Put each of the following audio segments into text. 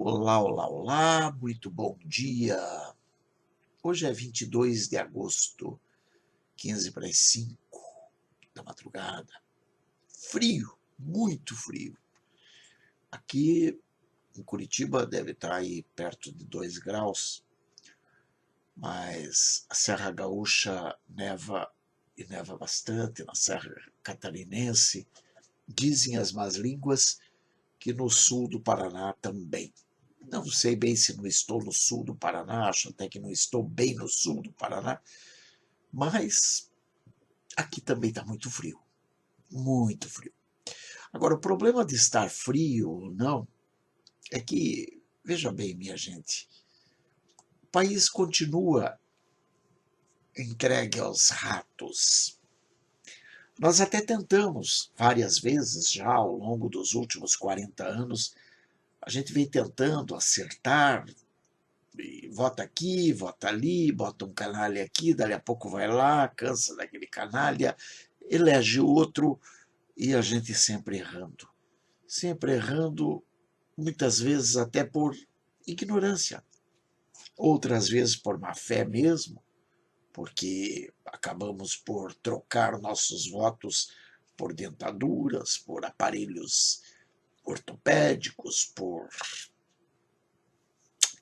Olá, olá, olá, muito bom dia. Hoje é 22 de agosto, 15 para as 5 da madrugada. Frio, muito frio. Aqui em Curitiba deve estar aí perto de 2 graus, mas a Serra Gaúcha neva e neva bastante, na Serra Catarinense. Dizem as más línguas que no sul do Paraná também. Não sei bem se não estou no sul do Paraná, acho até que não estou bem no sul do Paraná, mas aqui também está muito frio, muito frio. Agora, o problema de estar frio ou não é que, veja bem, minha gente, o país continua entregue aos ratos. Nós até tentamos várias vezes já ao longo dos últimos 40 anos, a gente vem tentando acertar, vota aqui, vota ali, bota um canalha aqui, dali a pouco vai lá, cansa daquele canalha, elege outro e a gente sempre errando, muitas vezes até por ignorância, outras vezes por má fé mesmo, porque acabamos por trocar nossos votos por dentaduras, por aparelhos ortopédicos, por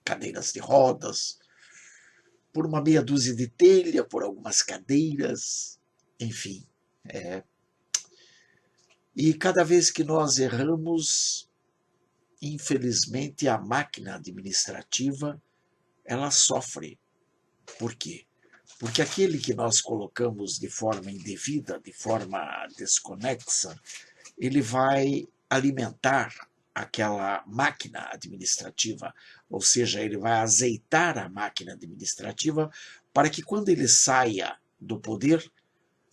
cadeiras de rodas, por uma meia dúzia de telha, por algumas cadeiras, enfim. E cada vez que nós erramos, infelizmente a máquina administrativa, ela sofre. Por quê? Porque aquele que nós colocamos de forma indevida, de forma desconexa, ele vai alimentar aquela máquina administrativa, ou seja, ele vai azeitar a máquina administrativa para que quando ele saia do poder,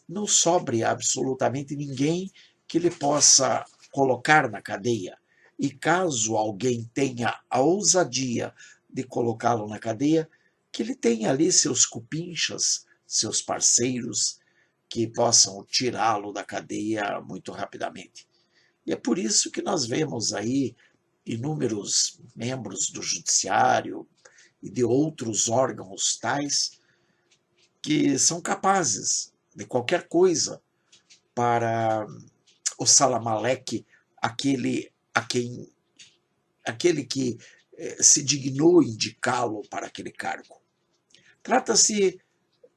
não sobre absolutamente ninguém que ele possa colocar na cadeia. E caso alguém tenha a ousadia de colocá-lo na cadeia, que ele tenha ali seus cupinchas, seus parceiros, que possam tirá-lo da cadeia muito rapidamente. E é por isso que nós vemos aí inúmeros membros do judiciário e de outros órgãos tais que são capazes de qualquer coisa para o salamaleque, aquele que se dignou indicá-lo para aquele cargo. Trata-se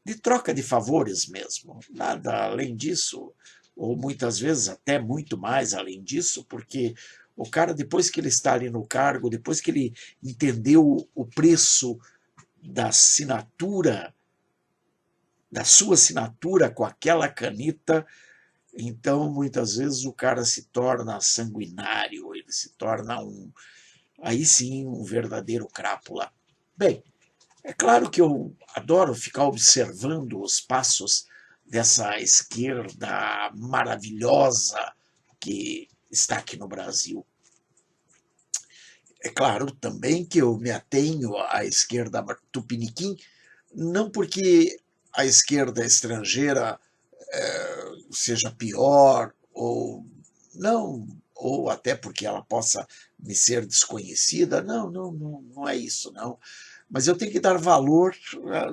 de troca de favores mesmo, nada além disso, ou muitas vezes até muito mais além disso, porque o cara, depois que ele está ali no cargo, depois que ele entendeu o preço da assinatura, da sua assinatura com aquela caneta, então muitas vezes o cara se torna sanguinário, ele se torna aí sim, um verdadeiro crápula. Bem, é claro que eu adoro ficar observando os passos dessa esquerda maravilhosa que está aqui no Brasil. É claro também que eu me atenho à esquerda tupiniquim, não porque a esquerda estrangeira seja pior, ou não, ou até porque ela possa me ser desconhecida, não é isso, não. Mas eu tenho que dar valor,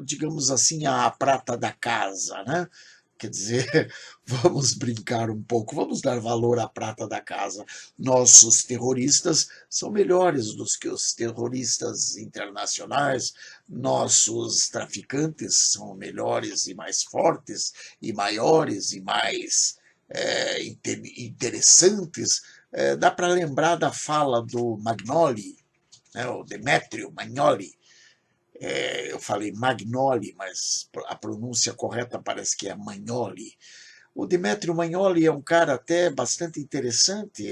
digamos assim, à prata da casa, né? Quer dizer, vamos brincar um pouco, vamos dar valor à prata da casa. Nossos terroristas são melhores do que os terroristas internacionais, nossos traficantes são melhores e mais fortes, e maiores e mais interessantes. Dá para lembrar da fala do Magnoli, né, o Demetrio Magnoli. Eu falei Magnoli, mas a pronúncia correta parece que é Magnoli. O Demetrio Magnoli é um cara até bastante interessante,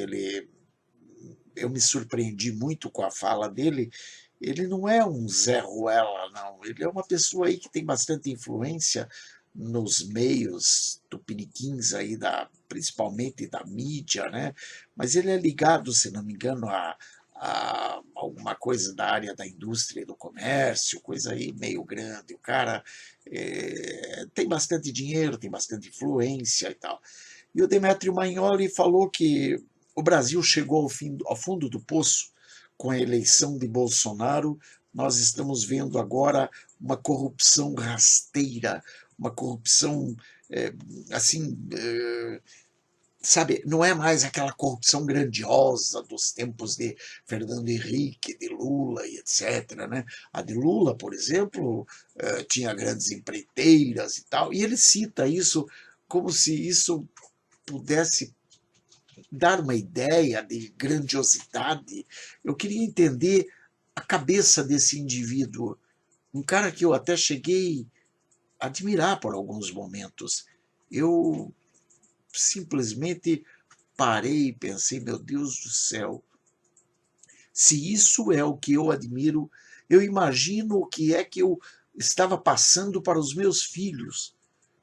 eu me surpreendi muito com a fala dele. Ele não é um Zé Ruela, não. Ele é uma pessoa aí que tem bastante influência nos meios tupiniquins aí, principalmente da mídia, né? Mas ele é ligado, se não me engano, a alguma coisa da área da indústria e do comércio, coisa aí meio grande. O cara tem bastante dinheiro, tem bastante influência e tal. E o Demetrio Magnoli falou que o Brasil chegou ao fundo do poço com a eleição de Bolsonaro, nós estamos vendo agora uma corrupção rasteira, uma corrupção, assim, sabe, não é mais aquela corrupção grandiosa dos tempos de Fernando Henrique, de Lula e etc. Né? A de Lula, por exemplo, tinha grandes empreiteiras e tal, e ele cita isso como se isso pudesse dar uma ideia de grandiosidade. Eu queria entender a cabeça desse indivíduo, um cara que eu até cheguei a admirar por alguns momentos. Eu simplesmente parei e pensei, meu Deus do céu, se isso é o que eu admiro, eu imagino o que é que eu estava passando para os meus filhos,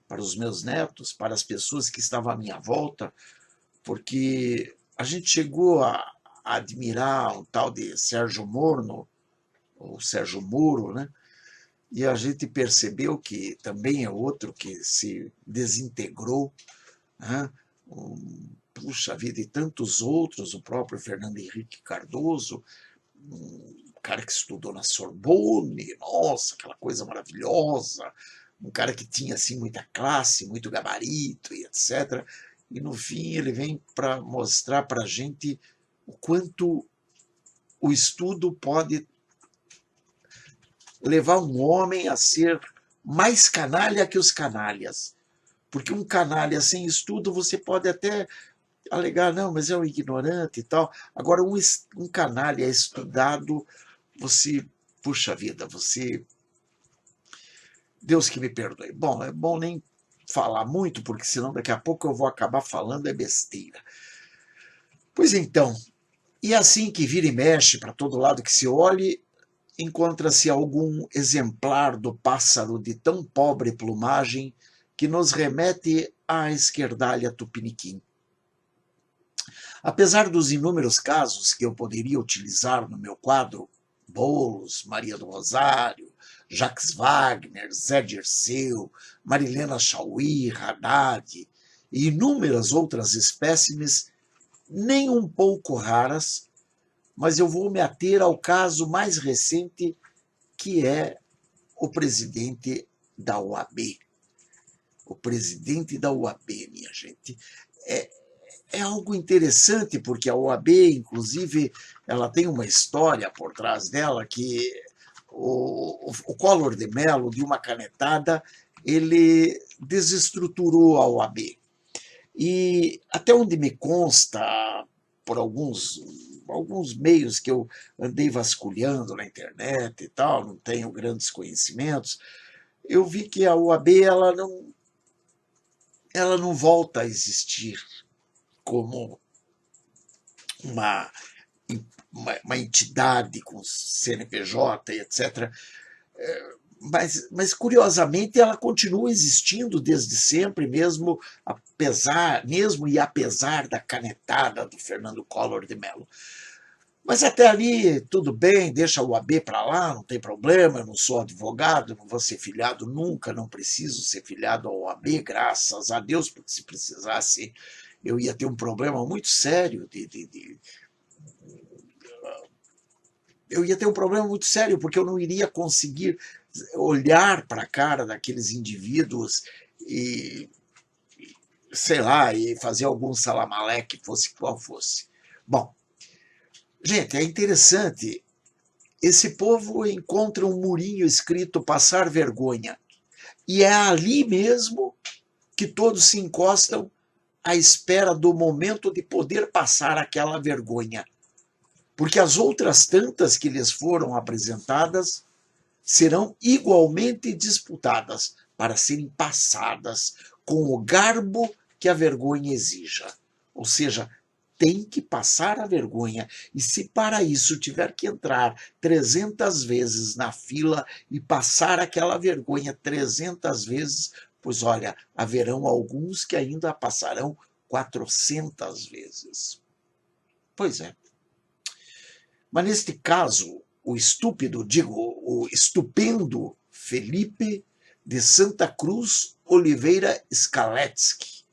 para os meus netos, para as pessoas que estavam à minha volta, porque a gente chegou a admirar um tal de Sérgio Moro, ou Sérgio Moro, né? E a gente percebeu que também é outro que se desintegrou, né? Puxa vida, e tantos outros, o próprio Fernando Henrique Cardoso, um cara que estudou na Sorbonne, nossa, aquela coisa maravilhosa, um cara que tinha assim muita classe, muito gabarito e etc. E no fim ele vem para mostrar para a gente o quanto o estudo pode levar um homem a ser mais canalha que os canalhas. Porque um canalha sem estudo você pode até alegar, não, mas é um ignorante e tal. Agora, um canalha estudado, você, puxa vida, você. Deus que me perdoe. Bom, é bom nem falar muito, porque senão daqui a pouco eu vou acabar falando é besteira. Pois então, e assim que vira e mexe para todo lado que se olhe, encontra-se algum exemplar do pássaro de tão pobre plumagem que nos remete à esquerdalha tupiniquim. Apesar dos inúmeros casos que eu poderia utilizar no meu quadro, Boulos, Maria do Rosário, Jacques Wagner, Zé Dirceu, Marilena Chauí, Haddad e inúmeras outras espécimes, nem um pouco raras, mas eu vou me ater ao caso mais recente, que é o presidente da OAB. O presidente da OAB, minha gente. É algo interessante, porque a OAB, inclusive, ela tem uma história por trás dela, que o Collor de Mello, de uma canetada, ele desestruturou a OAB. E até onde me consta, por alguns meios que eu andei vasculhando na internet e tal, não tenho grandes conhecimentos, eu vi que a OAB ela não volta a existir como uma, uma entidade com CNPJ e etc. Mas, curiosamente, ela continua existindo desde sempre, mesmo e apesar da canetada do Fernando Collor de Mello. Mas até ali, tudo bem, deixa o AB para lá, não tem problema, eu não sou advogado, não vou ser filiado nunca, não preciso ser filiado ao AB, graças a Deus, porque se precisasse eu ia ter um problema muito sério eu ia ter um problema muito sério, porque eu não iria conseguir olhar para a cara daqueles indivíduos e, sei lá, e fazer algum salamaleque, fosse qual fosse. Bom, gente, é interessante. Esse povo encontra um murinho escrito passar vergonha. E é ali mesmo que todos se encostam à espera do momento de poder passar aquela vergonha. Porque as outras tantas que lhes foram apresentadas serão igualmente disputadas para serem passadas com o garbo que a vergonha exija. Ou seja, tem que passar a vergonha. E se para isso tiver que entrar 300 vezes na fila e passar aquela vergonha 300 vezes, pois olha, haverão alguns que ainda passarão 400 vezes. Pois é. Mas neste caso, o estupendo Felipe de Santa Cruz Oliveira Skaletsky,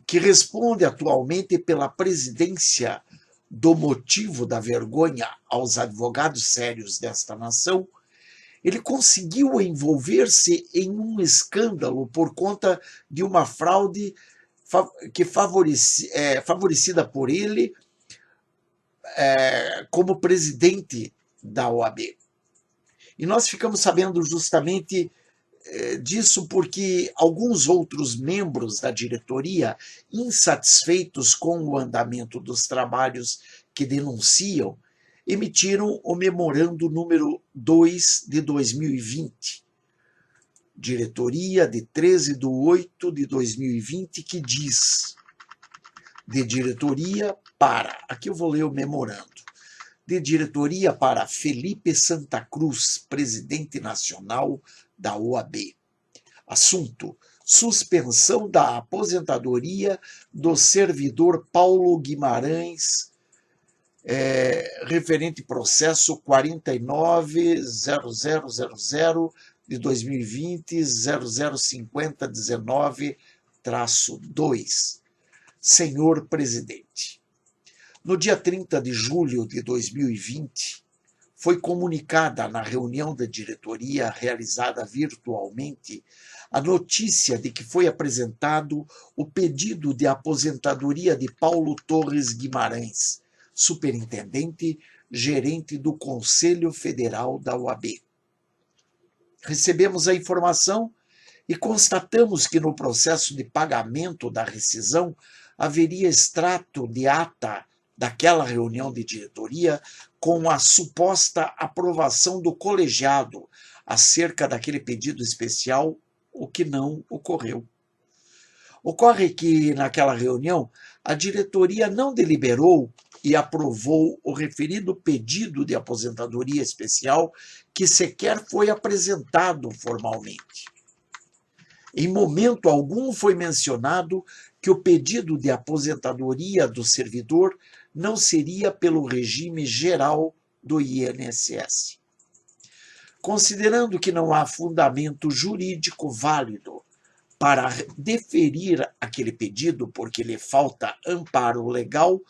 que responde atualmente pela presidência do motivo da vergonha aos advogados sérios desta nação, ele conseguiu envolver-se em um escândalo por conta de uma fraude que favorecida por ele como presidente da OAB. E nós ficamos sabendo justamente disso porque alguns outros membros da diretoria, insatisfeitos com o andamento dos trabalhos que denunciam, emitiram o memorando número 2 de 2020, diretoria de 13/8/2020, que diz: de diretoria para, aqui eu vou ler o memorando, de diretoria para Felipe Santa Cruz, presidente nacional da OAB. Assunto: suspensão da aposentadoria do servidor Paulo Guimarães, referente processo 49.0000 de 2020, 005019-2. Senhor presidente, no dia 30 de julho de 2020, foi comunicada na reunião da diretoria realizada virtualmente a notícia de que foi apresentado o pedido de aposentadoria de Paulo Torres Guimarães, superintendente gerente do Conselho Federal da OAB. Recebemos a informação e constatamos que no processo de pagamento da rescisão haveria extrato de ata daquela reunião de diretoria com a suposta aprovação do colegiado acerca daquele pedido especial, o que não ocorreu. Ocorre que, naquela reunião, a diretoria não deliberou e aprovou o referido pedido de aposentadoria especial, que sequer foi apresentado formalmente. Em momento algum foi mencionado que o pedido de aposentadoria do servidor não seria pelo regime geral do INSS. Considerando que não há fundamento jurídico válido para deferir aquele pedido porque lhe falta amparo legal,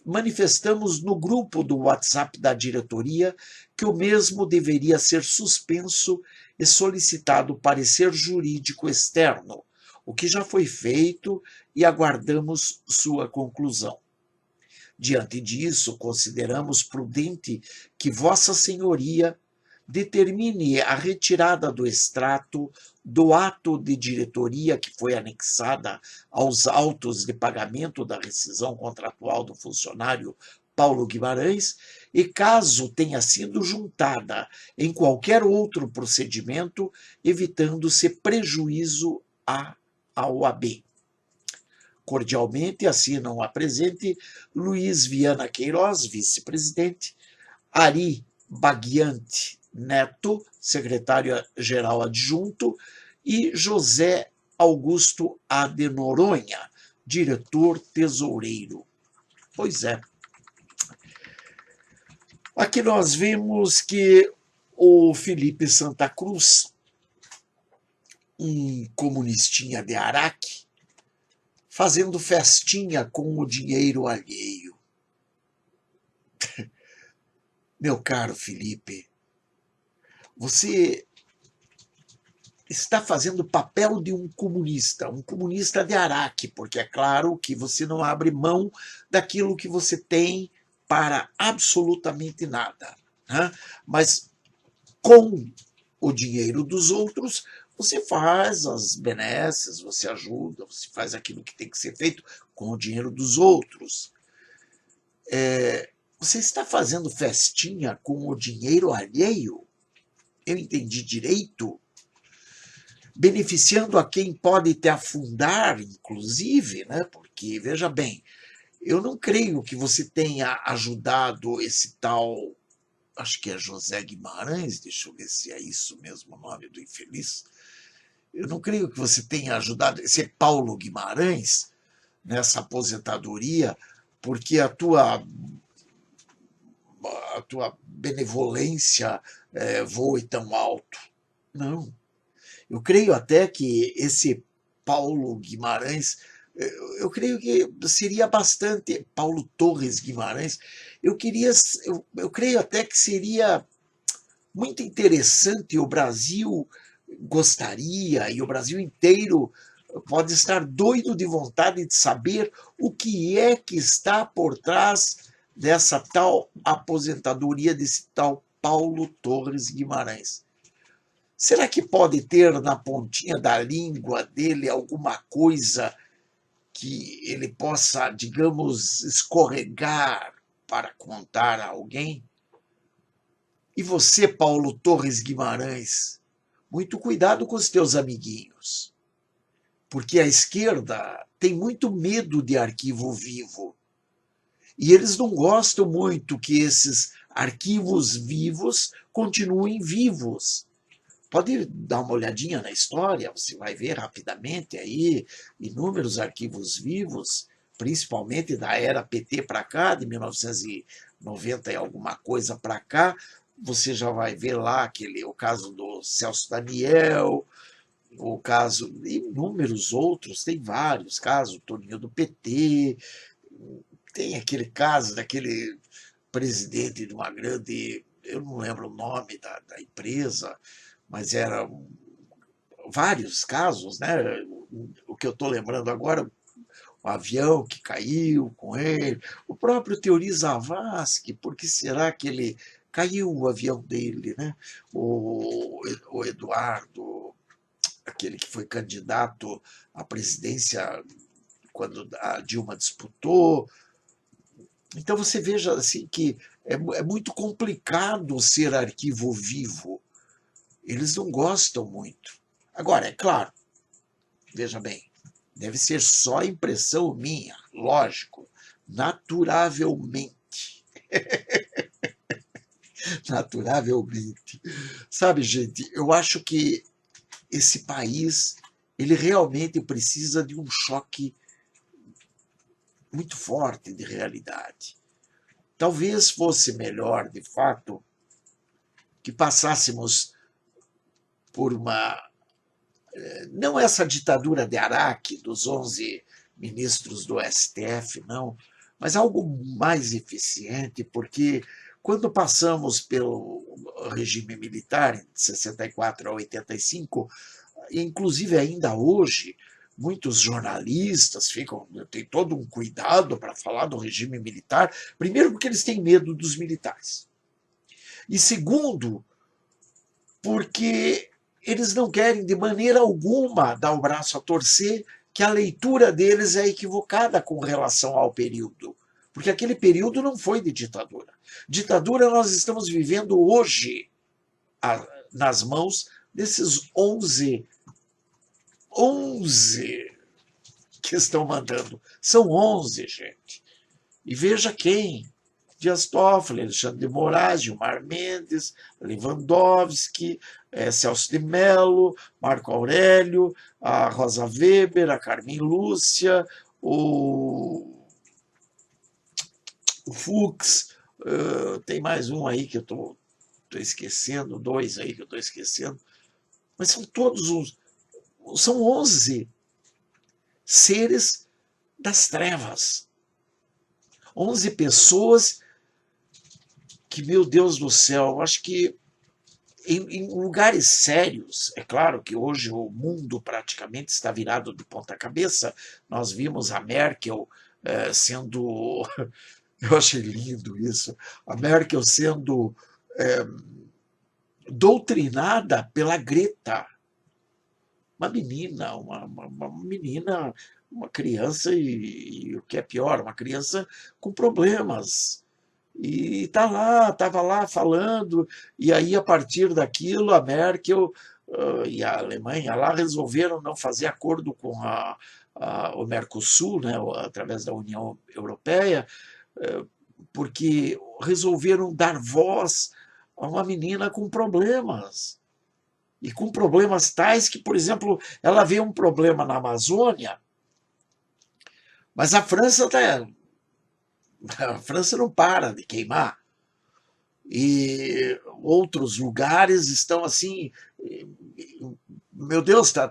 manifestamos no grupo do WhatsApp da diretoria que o mesmo deveria ser suspenso e solicitado parecer jurídico externo, o que já foi feito e aguardamos sua conclusão. Diante disso, consideramos prudente que Vossa Senhoria determine a retirada do extrato do ato de diretoria que foi anexada aos autos de pagamento da rescisão contratual do funcionário Paulo Guimarães e, caso tenha sido juntada em qualquer outro procedimento, evitando-se prejuízo à OAB. Cordialmente assinam a presente Luiz Viana Queiroz, vice-presidente, Ari Baguiante Neto, secretário-geral adjunto, e José Augusto A. de Noronha, diretor-tesoureiro. Pois é. Aqui nós vemos que o Felipe Santa Cruz, um comunistinha de Araque, fazendo festinha com o dinheiro alheio. Meu caro Felipe, você está fazendo o papel de um comunista de Araque, porque é claro que você não abre mão daquilo que você tem para absolutamente nada, né? Mas com o dinheiro dos outros, você faz as benesses, você ajuda, você faz aquilo que tem que ser feito com o dinheiro dos outros. Você está fazendo festinha com o dinheiro alheio? Eu entendi direito? Beneficiando a quem pode te afundar, inclusive, né? Porque, veja bem, eu não creio que você tenha ajudado esse tal, acho que é José Guimarães, deixa eu ver se é isso mesmo o nome do infeliz. Eu não creio que você tenha ajudado esse Paulo Guimarães nessa aposentadoria, porque a tua benevolência voe tão alto. Não. Eu creio até que esse Paulo Guimarães Eu creio que seria bastante. Paulo Torres Guimarães, eu creio até que seria muito interessante. O Brasil gostaria, e o Brasil inteiro pode estar doido de vontade de saber o que é que está por trás dessa tal aposentadoria desse tal Paulo Torres Guimarães. Será que pode ter na pontinha da língua dele alguma coisa que ele possa, digamos, escorregar para contar a alguém? E você, Paulo Torres Guimarães, muito cuidado com os teus amiguinhos, porque a esquerda tem muito medo de arquivo vivo. E eles não gostam muito que esses arquivos vivos continuem vivos. Pode dar uma olhadinha na história, você vai ver rapidamente aí inúmeros arquivos vivos, principalmente da era PT para cá, de 1990 e alguma coisa para cá. Você já vai ver lá o caso do Celso Daniel, o caso, inúmeros outros, tem vários casos, o Toninho do PT, tem aquele caso daquele presidente de uma grande, eu não lembro o nome da empresa, mas eram vários casos, né? O que eu estou lembrando agora, o avião que caiu com ele, o próprio Teori Zavascki, por que será que ele caiu o avião dele, né? O Eduardo, aquele que foi candidato à presidência quando a Dilma disputou. Então você veja assim que é muito complicado ser arquivo vivo. Eles não gostam muito. Agora, é claro, veja bem, deve ser só impressão minha, lógico, naturavelmente. Naturavelmente. Sabe, gente, eu acho que esse país, ele realmente precisa de um choque muito forte de realidade. Talvez fosse melhor, de fato, que passássemos por uma, não essa ditadura de Araque, dos 11 ministros do STF, não, mas algo mais eficiente, porque quando passamos pelo regime militar, de 64 a 85, inclusive ainda hoje, muitos jornalistas têm todo um cuidado para falar do regime militar, primeiro porque eles têm medo dos militares, e segundo, porque eles não querem de maneira alguma dar o braço a torcer, que a leitura deles é equivocada com relação ao período. Porque aquele período não foi de ditadura. Ditadura nós estamos vivendo hoje nas mãos desses 11 que estão mandando. São 11, gente. E veja quem. Dias Toffoli, Alexandre de Moraes, Gilmar Mendes, Lewandowski, Celso de Mello, Marco Aurélio, a Rosa Weber, a Carmen Lúcia, o Fux, tem mais um aí que eu estou esquecendo, dois aí que eu estou esquecendo, mas são todos são 11 seres das trevas, 11 pessoas que, meu Deus do céu, acho que em lugares sérios, é claro que hoje o mundo praticamente está virado de ponta cabeça, nós vimos a Merkel sendo, eu achei lindo isso, a Merkel sendo doutrinada pela Greta, uma menina, uma menina, uma criança e o que é pior, uma criança com problemas, e estava lá falando, e aí a partir daquilo a Merkel e a Alemanha lá resolveram não fazer acordo com o Mercosul, né, através da União Europeia, porque resolveram dar voz a uma menina com problemas. E com problemas tais que, por exemplo, ela vê um problema na Amazônia, mas a França não para de queimar. E outros lugares estão assim meu Deus, tá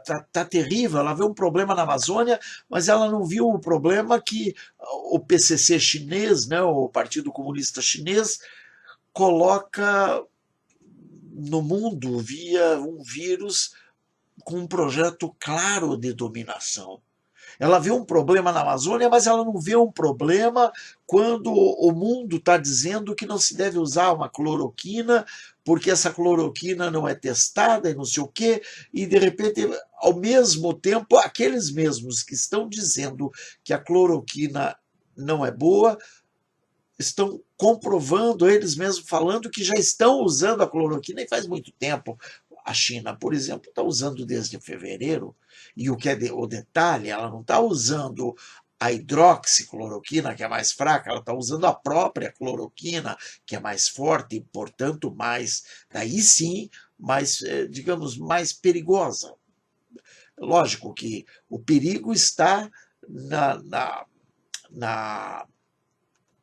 terrível, ela vê um problema na Amazônia, mas ela não viu o problema que o PCC chinês, né, o Partido Comunista Chinês, coloca no mundo via um vírus com um projeto claro de dominação. Ela vê um problema na Amazônia, mas ela não vê um problema quando o mundo está dizendo que não se deve usar uma cloroquina, porque essa cloroquina não é testada e não sei o quê, e de repente, ao mesmo tempo, aqueles mesmos que estão dizendo que a cloroquina não é boa, estão comprovando, eles mesmos falando que já estão usando a cloroquina e faz muito tempo. A China, por exemplo, está usando desde fevereiro, e o que é o detalhe, ela não está usando a hidroxicloroquina, que é mais fraca, ela está usando a própria cloroquina, que é mais forte e, portanto, mais, daí sim, mais, digamos, mais perigosa. Lógico que o perigo está na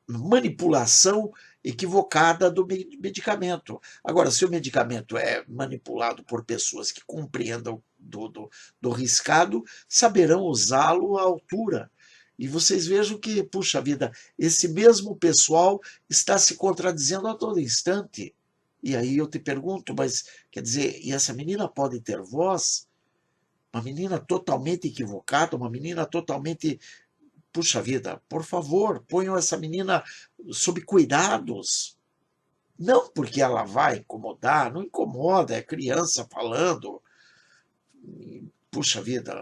manipulação equivocada do medicamento. Agora, se o medicamento é manipulado por pessoas que compreendam do riscado, saberão usá-lo à altura. E vocês vejam que, puxa vida, esse mesmo pessoal está se contradizendo a todo instante. E aí eu te pergunto, mas, quer dizer, e essa menina pode ter voz? Uma menina totalmente equivocada, uma menina totalmente. Puxa vida, por favor, ponham essa menina sob cuidados. Não porque ela vai incomodar, não incomoda, é criança falando. Puxa vida,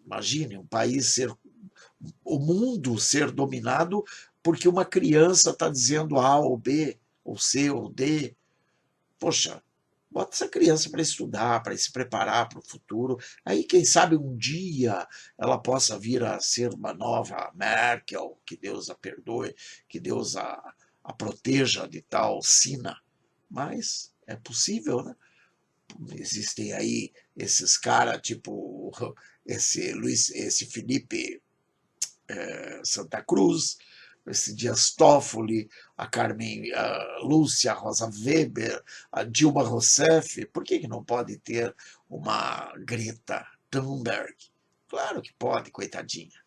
imagine um país ser, o mundo ser dominado porque uma criança está dizendo A ou B, ou C ou D. Poxa, bota essa criança para estudar, para se preparar para o futuro. Aí, quem sabe, um dia ela possa vir a ser uma nova Merkel, que Deus a perdoe, que Deus a proteja de tal sina. Mas é possível, né? Existem aí esses caras, tipo esse Felipe Santa Cruz, esse Dias Toffoli, a Carmen, a Lúcia Rosa Weber, a Dilma Rousseff, por que não pode ter uma Greta Thunberg? Claro que pode, coitadinha.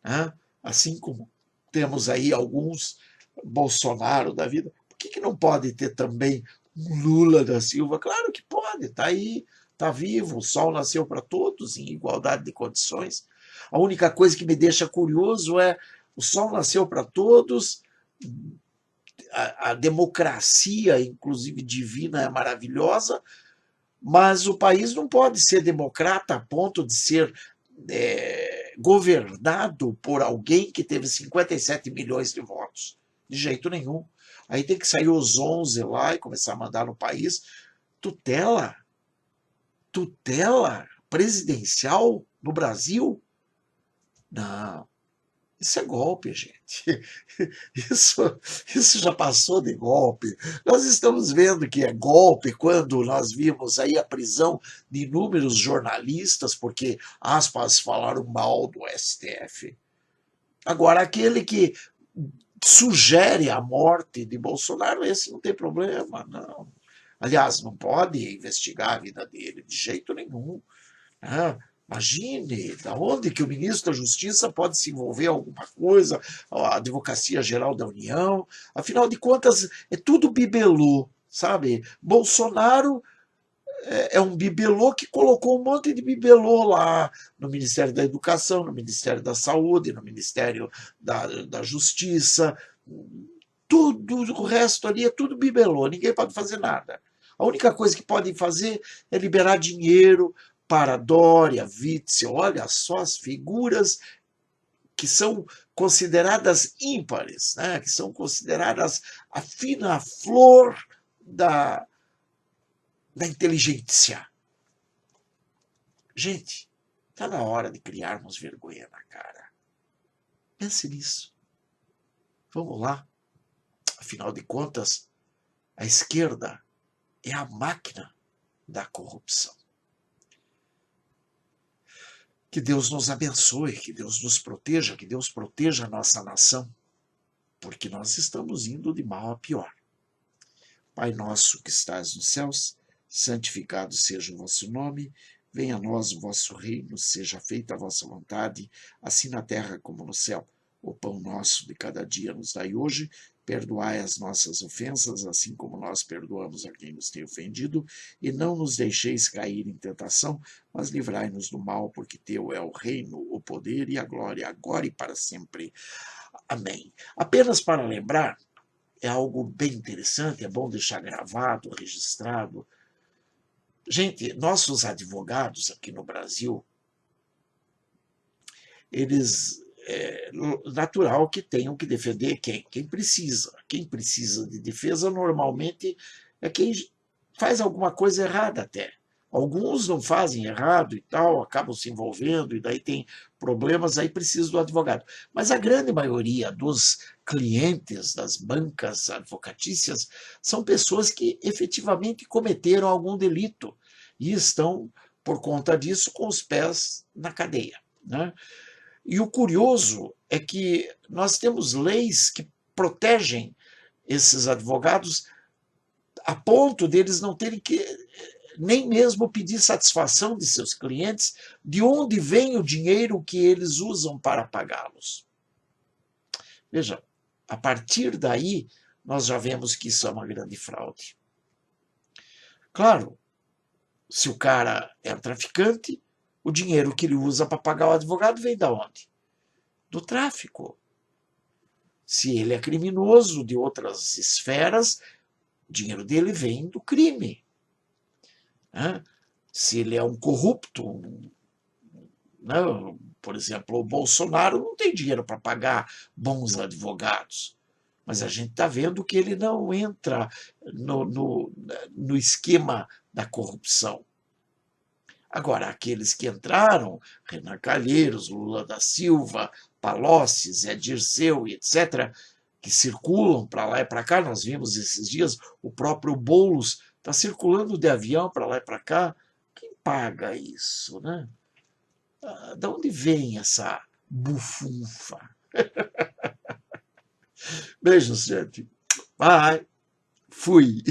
Né? Assim como temos aí alguns Bolsonaro da vida, por que não pode ter também um Lula da Silva? Claro que pode, está aí, está vivo, o sol nasceu para todos em igualdade de condições. A única coisa que me deixa curioso é o sol nasceu para todos, a democracia, inclusive divina, é maravilhosa, mas o país não pode ser democrata a ponto de ser governado por alguém que teve 57 milhões de votos. De jeito nenhum. Aí tem que sair os 11 lá e começar a mandar no país. Tutela? Tutela presidencial no Brasil? Não. Isso é golpe, gente. Isso, isso já passou de golpe. Nós estamos vendo que é golpe quando nós vimos aí a prisão de inúmeros jornalistas porque, aspas, falaram mal do STF. Agora, aquele que sugere a morte de Bolsonaro, esse não tem problema, não. Aliás, não pode investigar a vida dele de jeito nenhum. Né? Imagine, da onde que o ministro da Justiça pode se envolver em alguma coisa, a Advocacia Geral da União, afinal de contas, é tudo bibelô, sabe? Bolsonaro é um bibelô que colocou um monte de bibelô lá no Ministério da Educação, no Ministério da Saúde, no Ministério da Justiça, tudo o resto ali é tudo bibelô, ninguém pode fazer nada. A única coisa que podem fazer é liberar dinheiro para Dória, Witzel, olha só as figuras que são consideradas ímpares, né? Que são consideradas a fina flor da inteligência. Gente, está na hora de criarmos vergonha na cara. Pense nisso. Vamos lá. Afinal de contas, a esquerda é a máquina da corrupção. Que Deus nos abençoe, que Deus nos proteja, que Deus proteja a nossa nação, porque nós estamos indo de mal a pior. Pai nosso que estás nos céus, santificado seja o vosso nome, Venha a nós o vosso reino, seja feita a vossa vontade, assim na terra como no céu. O pão nosso de cada dia nos dai hoje, perdoai as nossas ofensas, assim como nós perdoamos a quem nos tem ofendido, e não nos deixeis cair em tentação, mas livrai-nos do mal, porque teu é o reino, o poder e a glória, agora e para sempre. Amém. Apenas para lembrar, é algo bem interessante, é bom deixar gravado, registrado. Gente, nossos advogados aqui no Brasil, eles natural que tenham que defender quem? Quem precisa. Quem precisa de defesa normalmente é quem faz alguma coisa errada até. Alguns não fazem errado e tal, acabam se envolvendo e daí tem problemas, aí precisa do advogado. Mas a grande maioria dos clientes das bancas advocatícias são pessoas que efetivamente cometeram algum delito e estão, por conta disso, com os pés na cadeia, né? E o curioso é que nós temos leis que protegem esses advogados a ponto deles não terem que nem mesmo pedir satisfação de seus clientes de onde vem o dinheiro que eles usam para pagá-los. Veja, a partir daí nós já vemos que isso é uma grande fraude. Claro, se o cara é um traficante, o dinheiro que ele usa para pagar o advogado vem da onde? Do tráfico. Se ele é criminoso de outras esferas, o dinheiro dele vem do crime. Né? Se ele é um corrupto, né? Por exemplo, o Bolsonaro não tem dinheiro para pagar bons advogados, mas a gente está vendo que ele não entra no esquema da corrupção. Agora, aqueles que entraram, Renan Calheiros, Lula da Silva, Palocci, Zé Dirceu, etc., que circulam para lá e para cá, nós vimos esses dias, o próprio Boulos está circulando de avião para lá e para cá. Quem paga isso, né? De onde vem essa bufunfa? Beijos, gente. Bye. Fui.